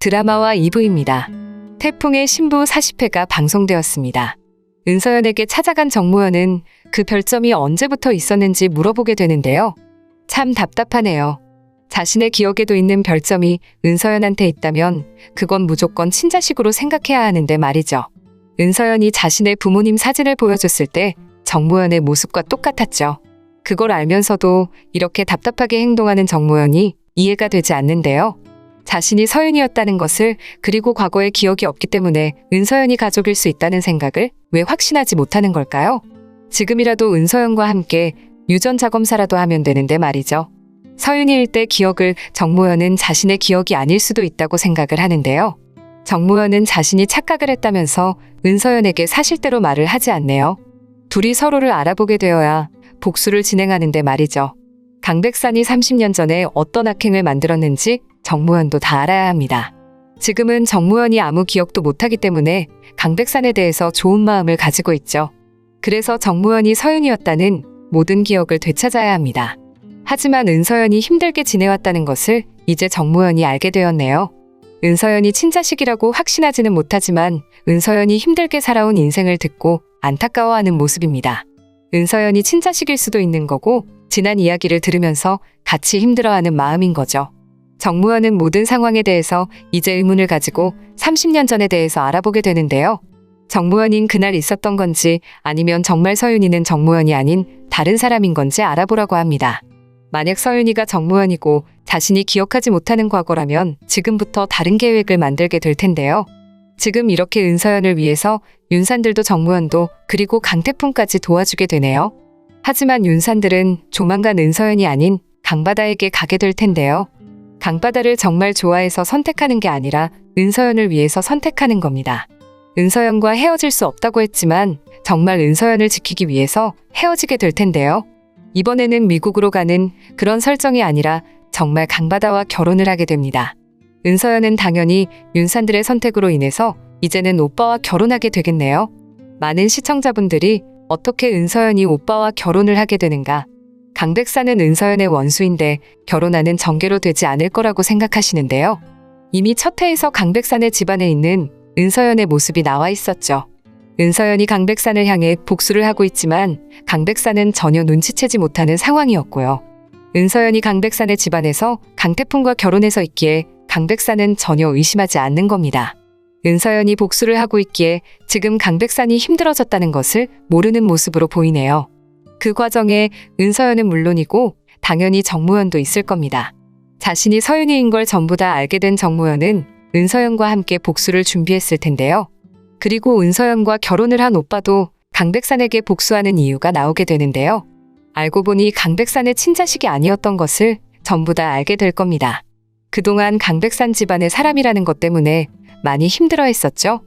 드라마와 2부입니다. 태풍의 신부 40회가 방송되었습니다. 은서연에게 찾아간 정모연은 그 별점이 언제부터 있었는지 물어보게 되는데요. 참 답답하네요. 자신의 기억에도 있는 별점이 은서연한테 있다면 그건 무조건 친자식으로 생각해야 하는데 말이죠. 은서연이 자신의 부모님 사진을 보여줬을 때 정모연의 모습과 똑같았죠. 그걸 알면서도 이렇게 답답하게 행동하는 정모연이 이해가 되지 않는데요. 자신이 서윤이었다는 것을, 그리고 과거의 기억이 없기 때문에 은서연이 가족일 수 있다는 생각을 왜 확신하지 못하는 걸까요? 지금이라도 은서연과 함께 유전자 검사라도 하면 되는데 말이죠. 서윤이일 때 기억을 정모연은 자신의 기억이 아닐 수도 있다고 생각을 하는데요. 정모연은 자신이 착각을 했다면서 은서연에게 사실대로 말을 하지 않네요. 둘이 서로를 알아보게 되어야 복수를 진행하는데 말이죠. 강백산이 30년 전에 어떤 악행을 만들었는지 정모연도 다 알아야 합니다. 지금은 정모연이 아무 기억도 못하기 때문에 강백산에 대해서 좋은 마음을 가지고 있죠. 그래서 정모연이 서윤이었다는 모든 기억을 되찾아야 합니다. 하지만 은서연이 힘들게 지내왔다는 것을 이제 정모연이 알게 되었네요. 은서연이 친자식이라고 확신하지는 못하지만 은서연이 힘들게 살아온 인생을 듣고 안타까워하는 모습입니다. 은서연이 친자식일 수도 있는 거고 지난 이야기를 들으면서 같이 힘들어하는 마음인 거죠. 정모연은 모든 상황에 대해서 이제 의문을 가지고 30년 전에 대해서 알아보게 되는데요. 정모연인 그날 있었던 건지 아니면 정말 서윤이는 정모연이 아닌 다른 사람인 건지 알아보라고 합니다. 만약 서윤이가 정모연이고 자신이 기억하지 못하는 과거라면 지금부터 다른 계획을 만들게 될 텐데요. 지금 이렇게 은서연을 위해서 윤산들도 정모연도 그리고 강태풍까지 도와주게 되네요. 하지만 윤산들은 조만간 은서연이 아닌 강바다에게 가게 될 텐데요. 강바다를 정말 좋아해서 선택하는 게 아니라 은서연을 위해서 선택하는 겁니다. 은서연과 헤어질 수 없다고 했지만 정말 은서연을 지키기 위해서 헤어지게 될 텐데요. 이번에는 미국으로 가는 그런 설정이 아니라 정말 강바다와 결혼을 하게 됩니다. 은서연은 당연히 윤산들의 선택으로 인해서 이제는 오빠와 결혼하게 되겠네요. 많은 시청자분들이 어떻게 은서연이 오빠와 결혼을 하게 되는가? 강백산은 은서연의 원수인데 결혼하는 전개로 되지 않을 거라고 생각하시는데요. 이미 첫 회에서 강백산의 집안에 있는 은서연의 모습이 나와 있었죠. 은서연이 강백산을 향해 복수를 하고 있지만 강백산은 전혀 눈치채지 못하는 상황이었고요. 은서연이 강백산의 집안에서 강태풍과 결혼해서 있기에 강백산은 전혀 의심하지 않는 겁니다. 은서연이 복수를 하고 있기에 지금 강백산이 힘들어졌다는 것을 모르는 모습으로 보이네요. 그 과정에 은서연은 물론이고 당연히 정모연도 있을 겁니다. 자신이 서윤이인 걸 전부 다 알게 된 정모연은 은서연과 함께 복수를 준비했을 텐데요. 그리고 은서연과 결혼을 한 오빠도 강백산에게 복수하는 이유가 나오게 되는데요. 알고 보니 강백산의 친자식이 아니었던 것을 전부 다 알게 될 겁니다. 그동안 강백산 집안의 사람이라는 것 때문에 많이 힘들어했었죠.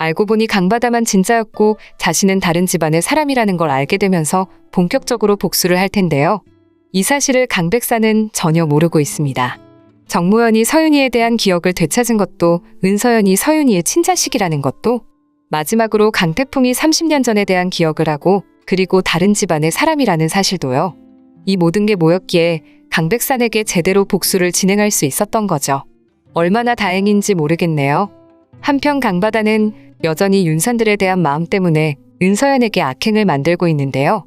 알고 보니 강바다만 진짜였고 자신은 다른 집안의 사람이라는 걸 알게 되면서 본격적으로 복수를 할 텐데요. 이 사실을 강백산은 전혀 모르고 있습니다. 정모연이 서윤이에 대한 기억을 되찾은 것도 은서연이 서윤이의 친자식이라는 것도 마지막으로 강태풍이 30년 전에 대한 기억을 하고 그리고 다른 집안의 사람이라는 사실도요. 이 모든 게 모였기에 강백산에게 제대로 복수를 진행할 수 있었던 거죠. 얼마나 다행인지 모르겠네요. 한편 강바다는 여전히 윤산들에 대한 마음 때문에 은서연에게 악행을 만들고 있는데요.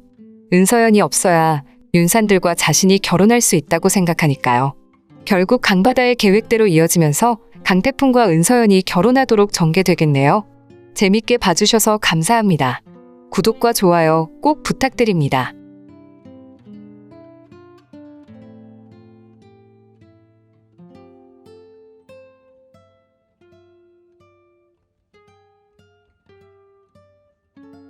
은서연이 없어야 윤산들과 자신이 결혼할 수 있다고 생각하니까요. 결국 강바다의 계획대로 이어지면서 강태풍과 은서연이 결혼하도록 전개되겠네요. 재밌게 봐주셔서 감사합니다. 구독과 좋아요 꼭 부탁드립니다.